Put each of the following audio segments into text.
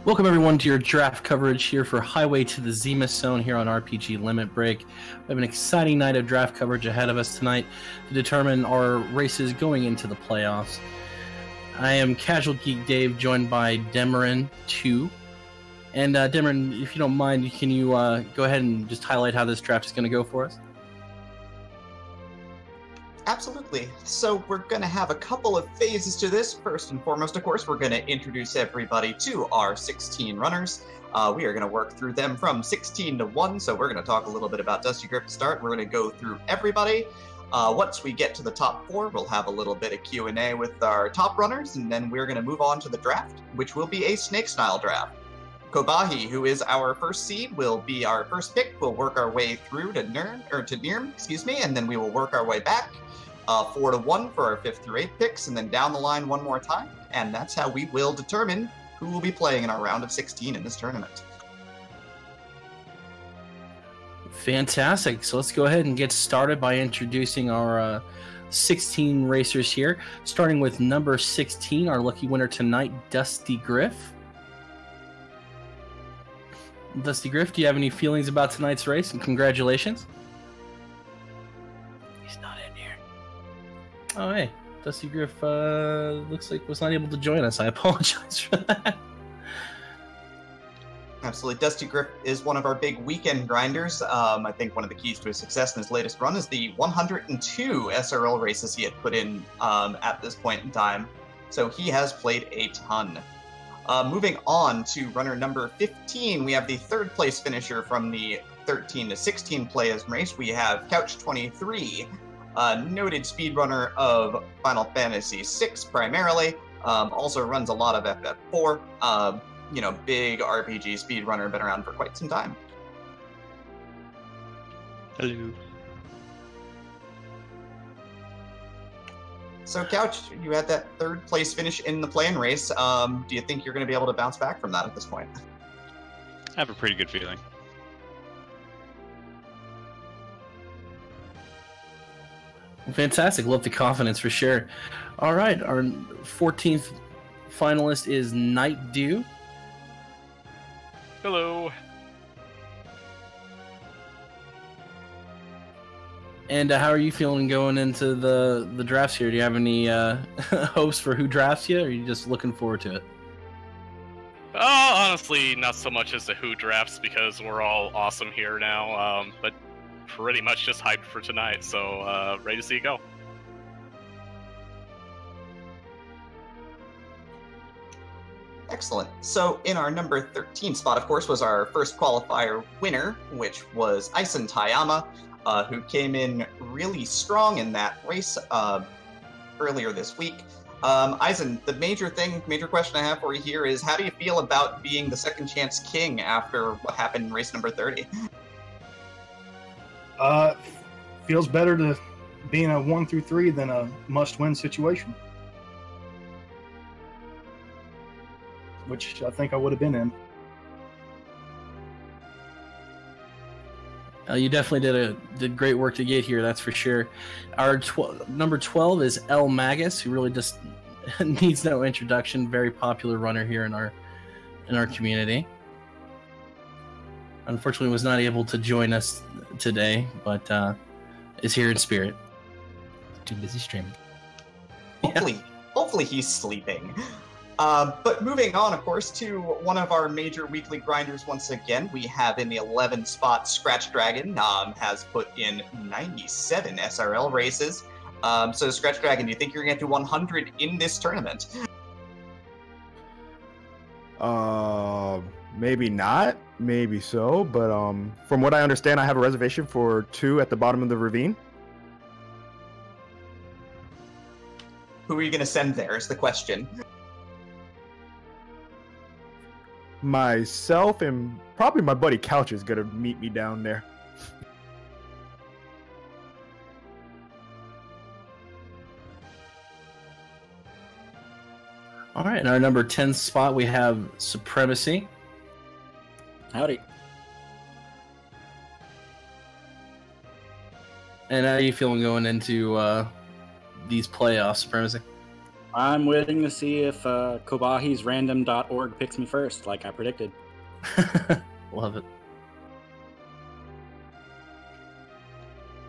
Welcome everyone to your draft coverage here for Highway to the Zenith Zone here on RPG Limit Break. We have an exciting night of draft coverage ahead of us tonight to determine our races going into the playoffs. I am Casual Geek Dave, joined by Demarin 2. And Demarin, if you don't mind, can you go ahead and just highlight how this draft is going to go for us? Absolutely. So we're going to have a couple of phases to this. First and foremost, of course, we're going to introduce everybody to our 16 runners. We are going to work through them from 16 to 1, so we're going to talk a little bit about Dusty Grip to start. We're going to go through everybody. Once we get to the top 4, we'll have a little bit of Q&A with our top runners, and then we're going to move on to the draft, which will be a snake-style draft. Kibaki, who is our first seed, will be our first pick. We'll work our way through to Niram, and then we will work our way back. 4 to 1 for our 5th through 8th picks, and then down the line one more time. And that's how we will determine who will be playing in our round of 16 in this tournament. Fantastic. So let's go ahead and get started by introducing our 16 racers here. Starting with number 16, our lucky winner tonight, Dusty Griff. Dusty Griff, do you have any feelings about tonight's race? And congratulations. Oh, hey, Dusty Griff looks like was not able to join us. I apologize for that. Absolutely. Dusty Griff is one of our big weekend grinders. I think one of the keys to his success in his latest run is the 102 SRL races he had put in at this point in time. So he has played a ton. Moving on to runner number 15, we have the 3rd place finisher from the 13 to 16 players race. We have Couch 23. Noted speedrunner of Final Fantasy VI primarily, also runs a lot of FF4, big RPG speedrunner, been around for quite some time. Hello. So Couch, you had that 3rd place finish in the play-in race. Do you think you're going to be able to bounce back from that at this point? I have a pretty good feeling. Fantastic. Love the confidence for sure. All right. Our 14th finalist is Night Dew. Hello. And how are you feeling going into the drafts here? Do you have any hopes for who drafts you, or are you just looking forward to it? Honestly, not so much as the who drafts, because we're all awesome here now, but pretty much just hyped for tonight, so ready to see it go. Excellent. So in our number 13 spot, of course, was our first qualifier winner, which was Aizen Tama, who came in really strong in that race earlier this week. Aizen, the major question I have for you here is, how do you feel about being the second chance king after what happened in race number 30? Feels better to be in a 1 through 3 than a must-win situation, which I think I would have been in. You definitely did great work to get here, that's for sure. Our number 12 is El Magus, who really just needs no introduction. Very popular runner here in our community. Unfortunately, was not able to join us today, but is here in spirit. Too busy streaming. Hopefully he's sleeping. But moving on, of course, to one of our major weekly grinders once again, we have in the 11th spot, Scratch Dragon, has put in 97 SRL races. So Scratch Dragon, do you think you're going to get to 100 in this tournament? Maybe not, maybe so, but from what I understand, I have a reservation for 2 at the bottom of the ravine. Who are you going to send there is the question. Myself and probably my buddy Couch is going to meet me down there. All right, in our number 10 spot, we have Supremacy. Howdy. And how are you feeling going into these playoffs, Supremacy? I'm waiting to see if Kobahi's random.org picks me first, like I predicted. Love it.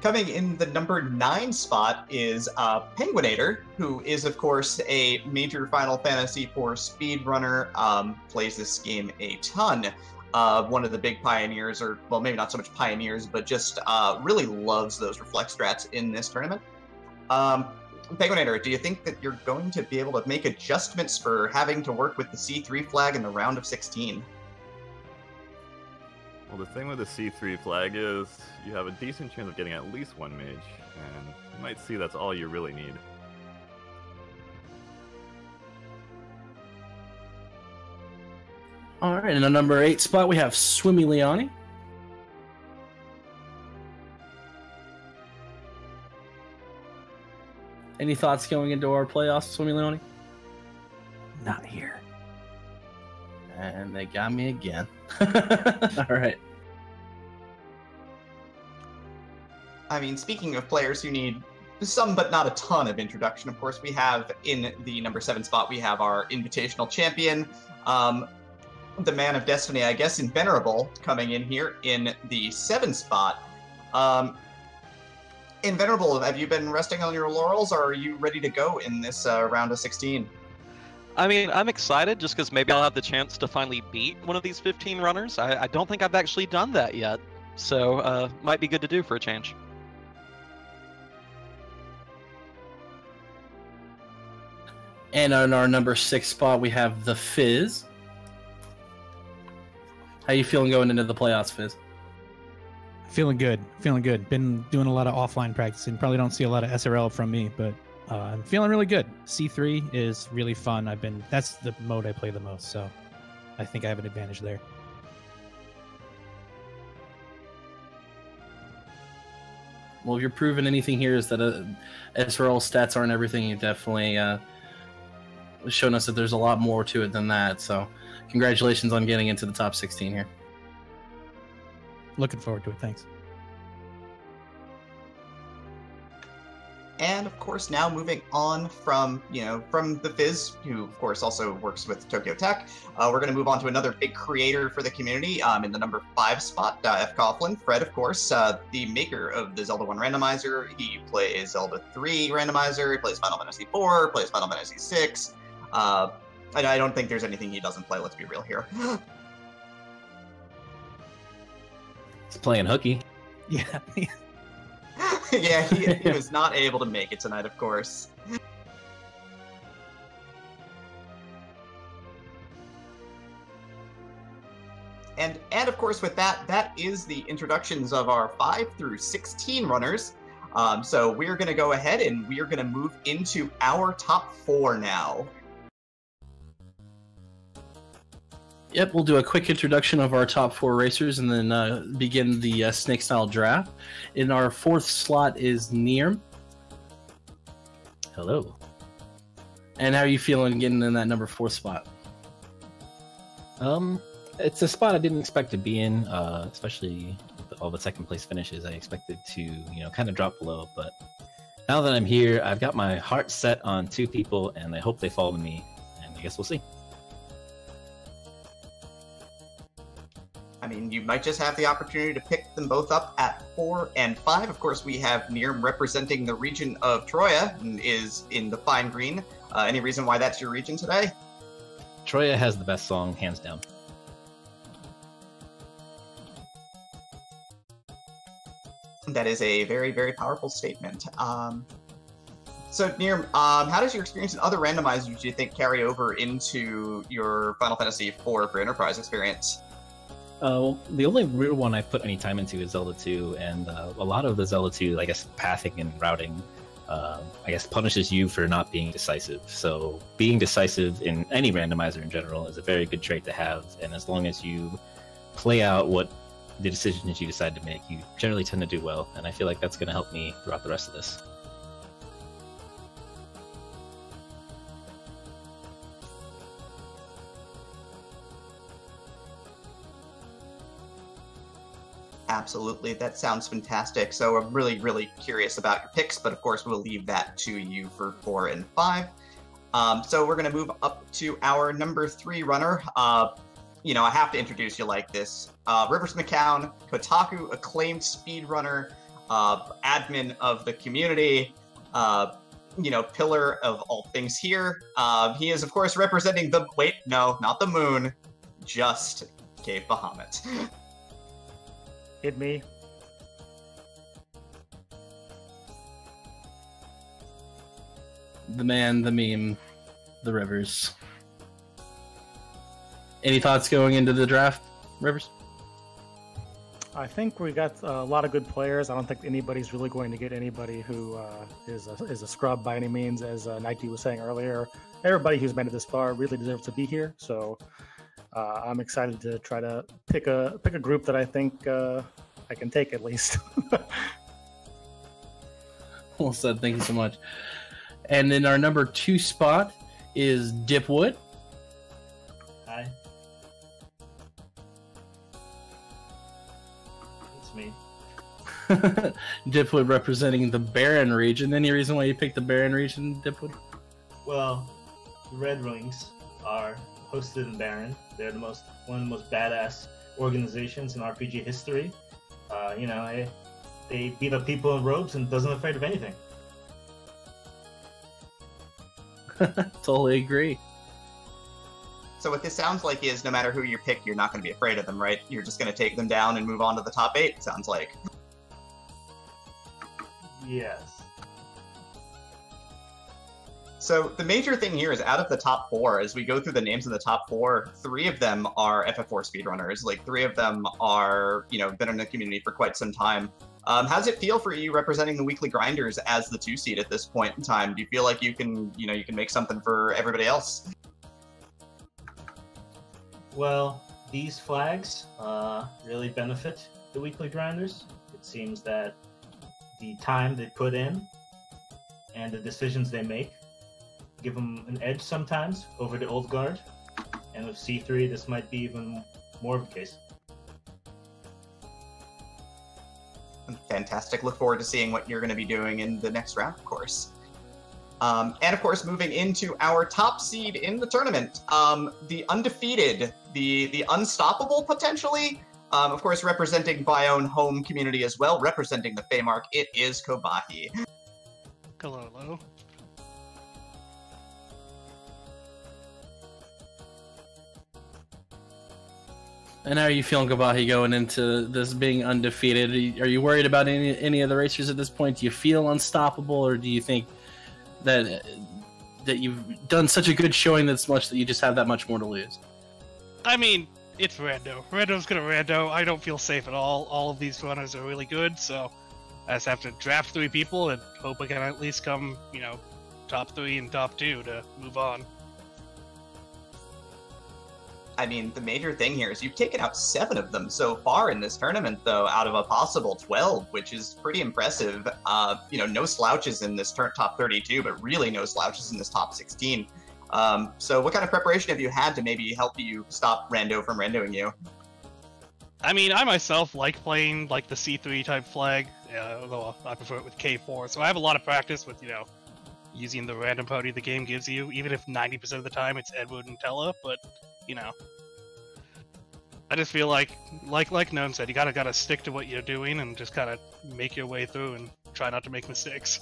Coming in the number 9 spot is Penguinator, who is, of course, a major Final Fantasy IV speedrunner, plays this game a ton. One of the big pioneers, or, well, maybe not so much pioneers, but just really loves those reflex strats in this tournament. Penguinator, do you think that you're going to be able to make adjustments for having to work with the C3 flag in the round of 16? Well, the thing with the C3 flag is you have a decent chance of getting at least one mage, and you might see that's all you really need. All right, in the number 8 spot, we have Swimmy Leone. Any thoughts going into our playoffs, Swimmy Leone? Not here. And they got me again. All right. I mean, speaking of players who need some but not a ton of introduction, of course, we have in the number 7 spot, we have our invitational champion, the Man of Destiny, I guess, Invenerable, coming in here in the 7th spot. Invenerable, have you been resting on your laurels, or are you ready to go in this round of 16? I mean, I'm excited just because maybe I'll have the chance to finally beat one of these 15 runners. I don't think I've actually done that yet, so might be good to do for a change. And on our number 6 spot, we have the Fizz. How you feeling going into the playoffs, Fizz? Feeling good. Feeling good. Been doing a lot of offline practicing. Probably don't see a lot of SRL from me, but I'm feeling really good. C3 is really fun. That's the mode I play the most, so I think I have an advantage there. Well, if you're proving anything here is that SRL stats aren't everything, you definitely shown us that there's a lot more to it than that. So congratulations on getting into the top 16 here. Looking forward to it. Thanks. And of course, now moving on from the Fizz, who of course also works with Tokyo Tech, we're going to move on to another big creator for the community in the number 5 spot, F. Coughlin. Fred, of course, the maker of the Zelda 1 randomizer. He plays Zelda 3 randomizer. He plays Final Fantasy 4. Plays Final Fantasy 6. I don't think there's anything he doesn't play. Let's be real here. He's playing hooky. Yeah. Yeah, he was not able to make it tonight, of course. And of course, with that is the introductions of our 5 through 16 runners. So we're going to go ahead and we are going to move into our top 4 now. Yep, we'll do a quick introduction of our top 4 racers and then begin the snake-style draft. In our 4th slot is Niram. Hello. And how are you feeling getting in that number 4 spot? It's a spot I didn't expect to be in, especially with all the second place finishes. I expected to, kind of drop below, but now that I'm here, I've got my heart set on 2 people, and I hope they follow me, and I guess we'll see. I mean, you might just have the opportunity to pick them both up at 4 and 5. Of course, we have Niram representing the region of Troya and is in the fine green. Any reason why that's your region today? Troya has the best song, hands down. That is a very, very powerful statement. So, Niram, how does your experience in other randomizers do you think carry over into your Final Fantasy IV for Enterprise experience? Well, the only real one I've put any time into is Zelda 2, and a lot of the Zelda 2, I guess, pathing and routing, I guess, punishes you for not being decisive. So being decisive in any randomizer in general is a very good trait to have, and as long as you play out what the decisions you decide to make, you generally tend to do well, and I feel like that's going to help me throughout the rest of this. Absolutely, that sounds fantastic. So I'm really, really curious about your picks, but of course we'll leave that to you for 4 and 5. So we're going to move up to our number 3 runner. You know, I have to introduce you like this. Rivers McCown, Kotaku acclaimed speedrunner, admin of the community, you know, pillar of all things here. He is, of course, representing the... Wait, no, not the moon. Just Cave Bahamut. Hit me. The man, the meme, the Rivers. Any thoughts going into the draft, Rivers? I think we got a lot of good players. I don't think anybody's really going to get anybody who is a scrub by any means, as Nike was saying earlier. Everybody who's made it this far really deserves to be here. So I'm excited to try to pick a group that I think I can take at least. Well said. Thank you so much. And then our number 2 spot is Diploid. Hi. It's me. Diploid representing the Baron region. Any reason why you picked the Baron region, Diploid? Well, the Red Wings are hosted in Baron. They're one of the most badass organizations in RPG history. You know, they beat up people in robes and doesn't afraid of anything. Totally agree. So what this sounds like is no matter who you pick, you're not going to be afraid of them, right? You're just going to take them down and move on to the top 8, it sounds like. Yes. So the major thing here is out of the top 4, as we go through the names of the top 4, 3 of them are FF4 speedrunners. Like 3 of them are, you know, been in the community for quite some time. How does it feel for you representing the Weekly Grinders as the 2 seed at this point in time? Do you feel like you can, you know, you can make something for everybody else? Well, these flags really benefit the Weekly Grinders. It seems that the time they put in and the decisions they make give them an edge sometimes over the old guard. And with C3, this might be even more of a case. Fantastic. Look forward to seeing what you're going to be doing in the next round, of course. And of course, moving into our top seed in the tournament, the undefeated, the unstoppable potentially, of course, representing Bayonne home community as well, representing the Feymark, it is Kibaki. Hello, hello. And how are you feeling, Kibaki, going into this being undefeated? Are you worried about any of the racers at this point? Do you feel unstoppable, or do you think that you've done such a good showing that's much that you just have that much more to lose? I mean, it's rando. Rando's gonna rando. I don't feel safe at all. All of these runners are really good, so I just have to draft 3 people and hope I can at least come, you know, top 3 and top 2 to move on. I mean, the major thing here is you've taken out 7 of them so far in this tournament, though, out of a possible 12, which is pretty impressive. You know, no slouches in this top 32, but really no slouches in this top 16. So what kind of preparation have you had to maybe help you stop Rando from randoing you? I mean, I myself like playing like the C3 type flag, although I prefer it with K4, so I have a lot of practice with, you know, using the random party the game gives you, even if 90% of the time it's Edward and Tella, but, you know, I just feel like Gnome said, you gotta stick to what you're doing and just kind of make your way through and try not to make mistakes.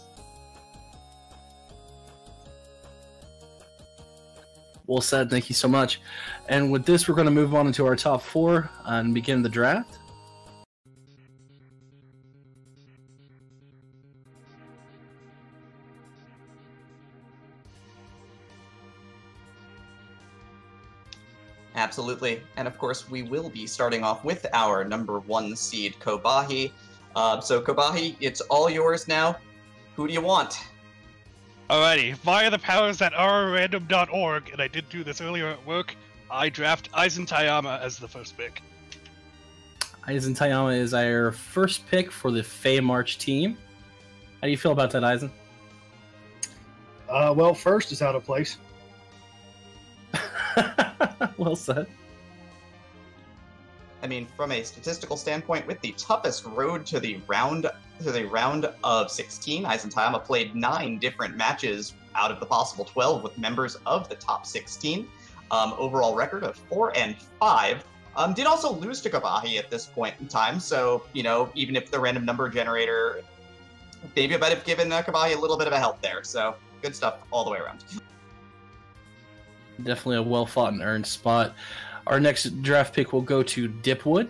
Well said, thank you so much. And with this, we're going to move on into our top 4 and begin the draft. Absolutely. And of course, we will be starting off with our number 1 seed, Kibaki. So Kibaki, it's all yours now. Who do you want? Alrighty, via the powers that are random.org, and I did do this earlier at work, I draft Aizen Tama as the first pick. Aizen Tama is our first pick for the Feymarch team. How do you feel about that, Aizen? Well, first is out of place. Well said. I mean, from a statistical standpoint, with the toughest road to the round of 16, Aizen Tama played 9 different matches out of the possible 12 with members of the top 16. Overall record of 4-5. Did also lose to Kibaki at this point in time, so, you know, even if the random number generator, maybe I might have given Kibaki a little bit of a help there, so good stuff all the way around. Definitely a well-fought and earned spot. Our next draft pick will go to Dipwood.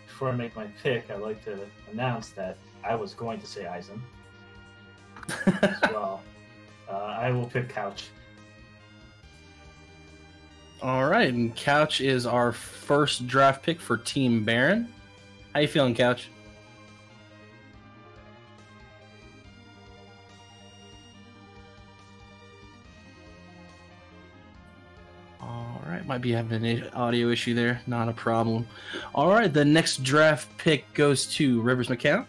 Before I make my pick, I'd like to announce that I was going to say Aizen. As well. I will pick Couch. All right, and Couch is our first draft pick for Team Baron. How you feeling, Couch? All right, might be having an audio issue there. Not a problem. All right, the next draft pick goes to Rivers McCown.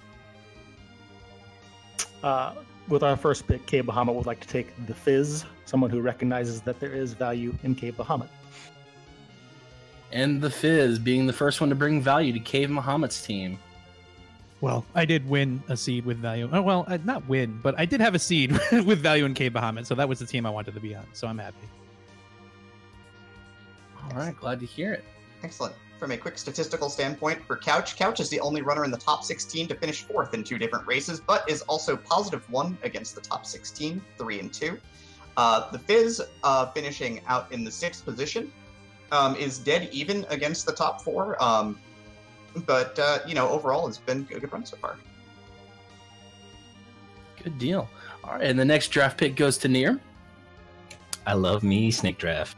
With our first pick, Cave Bahamut would like to take the Fizz, someone who recognizes that there is value in Cave Bahamut. And the Fizz being the first one to bring value to Cave Bahamut's team. Well, I did win a seed with value. Oh, well, not win, but I did have a seed with value in Cave Bahamut, so that was the team I wanted to be on, so I'm happy. All right, glad to hear it. Excellent. From a quick statistical standpoint for Couch, Couch is the only runner in the top 16 to finish 4th in 2 different races, but is also +1 against the top 16, 3-2. The Fizz, finishing out in the 6th position, is dead even against the top 4, but, you know, overall it's been a good run so far. Good deal. All right, and the next draft pick goes to Niram. I love me snake draft.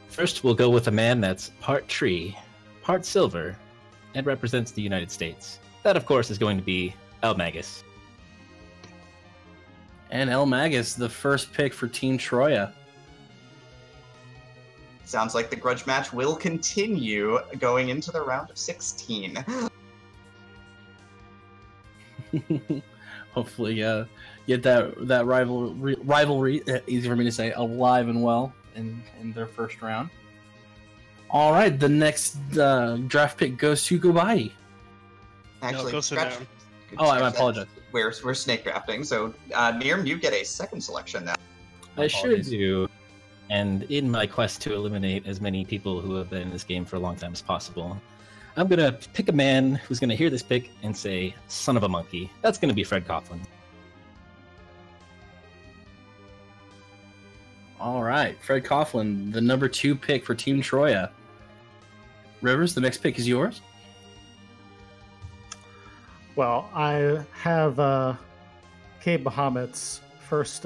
First, we'll go with a man that's part tree, part silver, and represents the United States. That, of course, is going to be El Magus. And El Magus, the first pick for Team Troya. Sounds like the grudge match will continue going into the round of 16. Hopefully, get that rivalry, easy for me to say, alive and well in their first round. All right, the next draft pick goes to Kibaki. Actually, no, scratch. I apologize. We're snake drafting, so Niram, you get a second selection now. I sure do. And in my quest to eliminate as many people who have been in this game for a long time as possible, I'm going to pick a man who's going to hear this pick and say, son of a monkey. That's going to be Fred Coughlin. All right, Fred Coughlin, the number 2 pick for Team Troya. Rivers, the next pick is yours. Well, I have Cave Bahamut's first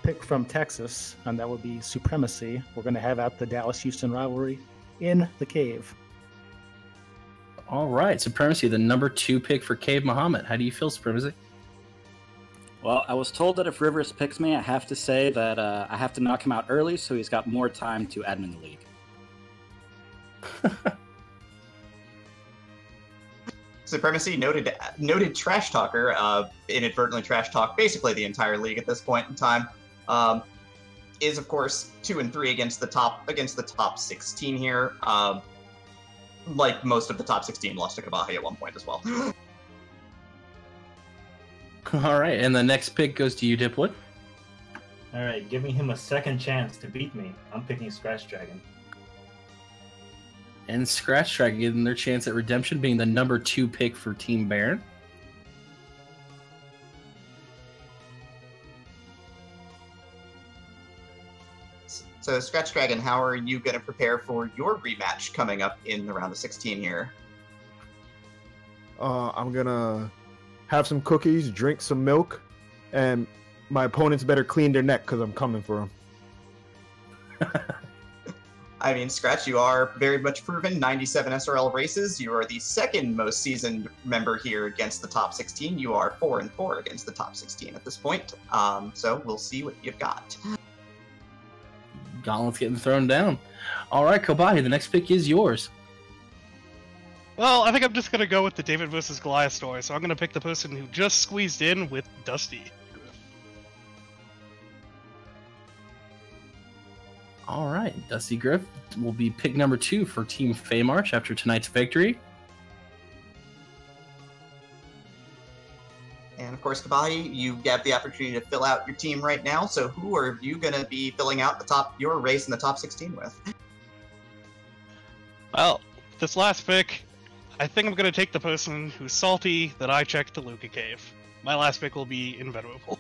pick from Texas, and that would be Supremacy. We're going to have out the Dallas-Houston rivalry in the Cave. All right, Supremacy, the number 2 pick for Cave Bahamut. How do you feel, Supremacy? Well, I was told that if Rivers picks me, I have to say that I have to knock him out early, so he's got more time to admin the league. Supremacy, noted trash talker, inadvertently trash talk basically the entire league at this point in time. Is of course 2-3 against the top 16 here. Like most of the top 16 lost to Kibaki at one point as well. All right, and the next pick goes to you, Diploid. All right, giving him a second chance to beat me. I'm picking Scratch Dragon. And Scratch Dragon getting their chance at redemption, being the number 2 pick for Team Baron. So, Scratch Dragon, how are you going to prepare for your rematch coming up in the round of 16 here? I'm gonna have some cookies, drink some milk, and my opponents better clean their neck because I'm coming for them. I mean, Scratch, you are very much proven. 97 SRL races. You are the second most seasoned member here against the top 16. You are 4-4 against the top 16 at this point. So we'll see what you've got. Gauntlet's getting thrown down. All right, Kibaki, the next pick is yours. Well, I think I'm just going to go with the David versus Goliath story, so I'm going to pick the person who just squeezed in with Dusty. All right, Dusty Griff will be pick number 2 for Team Feymarch after tonight's victory. And of course, Kibaki, you have the opportunity to fill out your team right now. So who are you going to be filling out your race in the top 16 with? Well, this last pick, I think I'm going to take the person who's salty that I checked the Luca Cave. My last pick will be Invenerable.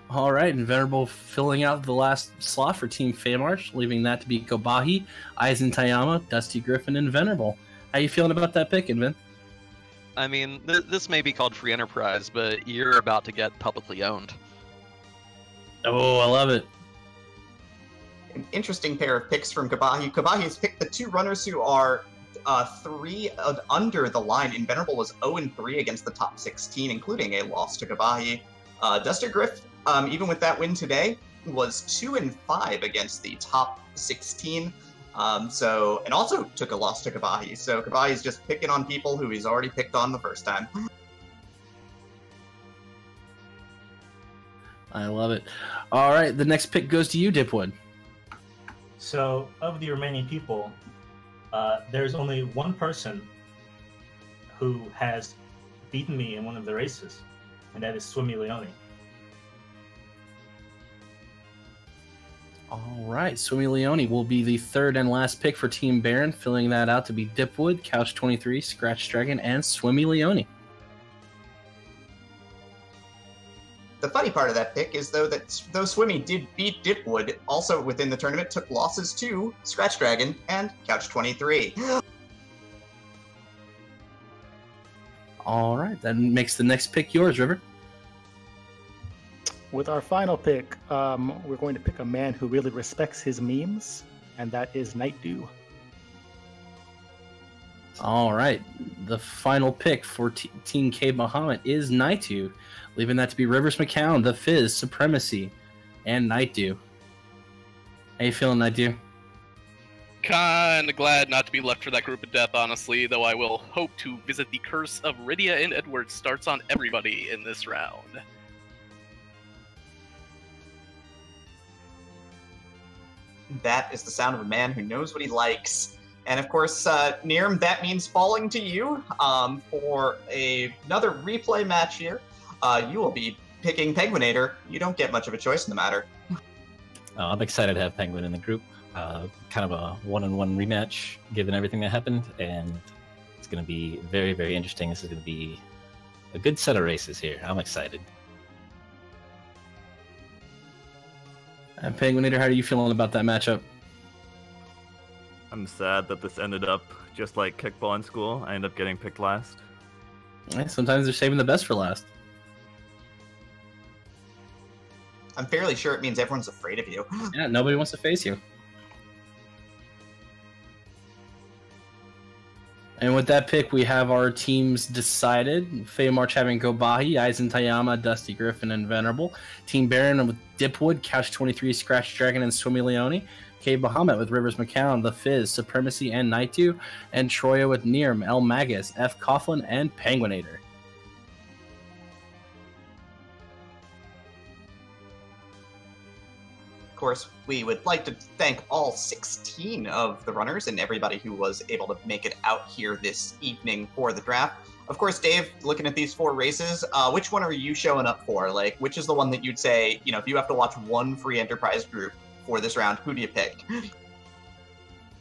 All right, Invenerable filling out the last slot for Team Feymarch, leaving that to be Kobahi, Aizen Tama, Dusty Griffin, and Venerable. How you feeling about that pick, Inven? I mean, this may be called free enterprise, but you're about to get publicly owned. Oh, I love it. An interesting pair of picks from Kibaki. Kibaki has picked the two runners who are 3 under the line. Invenerable was 0-3 against the top 16, including a loss to Kibaki. Dusty Griff, even with that win today, was 2-5 against the top 16. And also took a loss to Kibaki. So Kibaki's just picking on people who he's already picked on the first time. I love it. All right, the next pick goes to you, Dipwood. So, of the remaining people, there's only one person who has beaten me in one of the races, and that is Swimmy Leone. All right, Swimmy Leone will be the third and last pick for Team Baron, filling that out to be Dipwood, Couch23, Scratch Dragon, and Swimmy Leone. The funny part of that pick is, though Swimmy did beat Dipwood, also within the tournament took losses to Scratch Dragon and Couch23. All right, that makes the next pick yours, River. With our final pick, we're going to pick a man who really respects his memes, and that is Night Dew. All right, the final pick for Team K Bahamut is Night Dew, leaving that to be Rivers McCown, The Fizz, Supremacy, and Night Dew. How you feeling, Night Dew? Kinda glad not to be left for that group of death, honestly, though I will hope to visit the curse of Rydia and Edwards starts on everybody in this round. That is the sound of a man who knows what he likes. And of course, Niram, that means falling to you for another replay match here. You will be picking Penguinator. You don't get much of a choice in the matter. I'm excited to have Penguin in the group. Kind of a one-on-one rematch, given everything that happened, and it's going to be very, very interesting. This is going to be a good set of races here. I'm excited. And Penguinator, how are you feeling about that matchup? I'm sad that this ended up just like kickball in school. I ended up getting picked last. Yeah, sometimes they're saving the best for last. I'm fairly sure it means everyone's afraid of you. Yeah, nobody wants to face you. And with that pick, we have our teams decided. Feymarch having Kobahi, Aizen Tama, Dusty Griffin, and Venerable. Team Baron with Dipwood, Couch23, Scratch Dragon, and Swimmy Leone. K Bahamut with Rivers McCown, The Fizz, Supremacy, and Night Dew. And Troya with Niram, El Magus, F. Coughlin, and Penguinator. Of course, we would like to thank all 16 of the runners and everybody who was able to make it out here this evening for the draft. Of course, Dave, looking at these 4 races, which one are you showing up for? Like, which is the one that you'd say, you know, if you have to watch one free enterprise group for this round, who do you pick?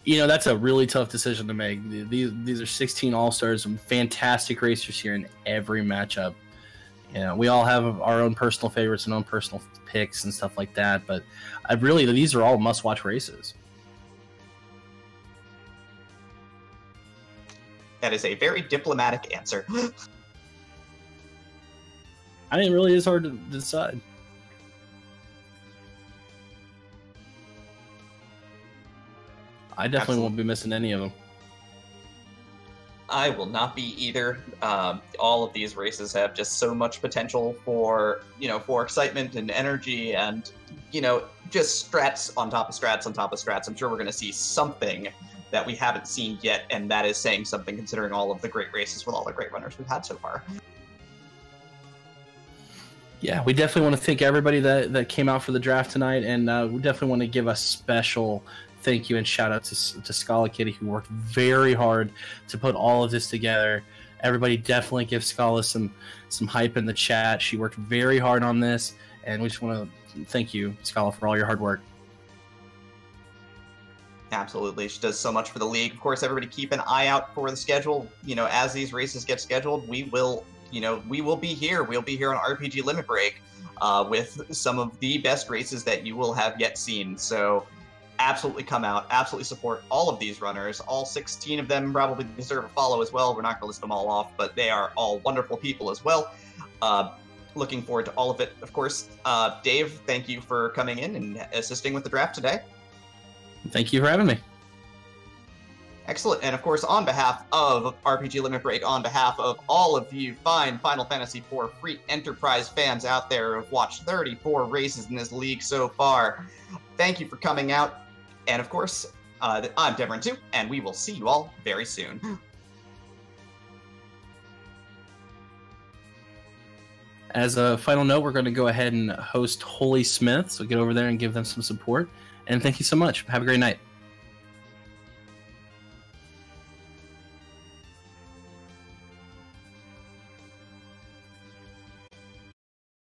You know, that's a really tough decision to make. These are 16 all-stars, some fantastic racers here in every matchup. You know, we all have our own personal favorites and own personal picks and stuff like that, but these are all must-watch races. That is a very diplomatic answer. I mean, it really is hard to decide. I definitely won't be missing any of them. I will not be either. All of these races have just so much potential for excitement and energy and, just strats on top of strats on top of strats. I'm sure we're going to see something that we haven't seen yet, and that is saying something considering all of the great races with all the great runners we've had so far. Yeah, we definitely want to thank everybody that came out for the draft tonight, and we definitely want to give a special thank you and shout out to Scala Kitty, who worked very hard to put all of this together. Everybody definitely give Scala some hype in the chat. She worked very hard on this, and we just want to thank you, Scala, for all your hard work. Absolutely. She does so much for the league. Of course, everybody keep an eye out for the schedule. As these races get scheduled, we will be here. We'll be here on RPG Limit Break with some of the best races that you will have yet seen. So absolutely come out, absolutely support all of these runners. All 16 of them probably deserve a follow as well. We're not going to list them all off, but they are all wonderful people as well. Looking forward to all of it. Of course, Dave, thank you for coming in and assisting with the draft today. Thank you for having me. Excellent. And of course, on behalf of RPG Limit Break, on behalf of all of you fine Final Fantasy IV Free Enterprise fans out there who have watched 34 races in this league so far, thank you for coming out. And of course, I'm Devon too, and we will see you all very soon. As a final note, we're going to go ahead and host Holy Smith, so get over there and give them some support. And thank you so much. Have a great night.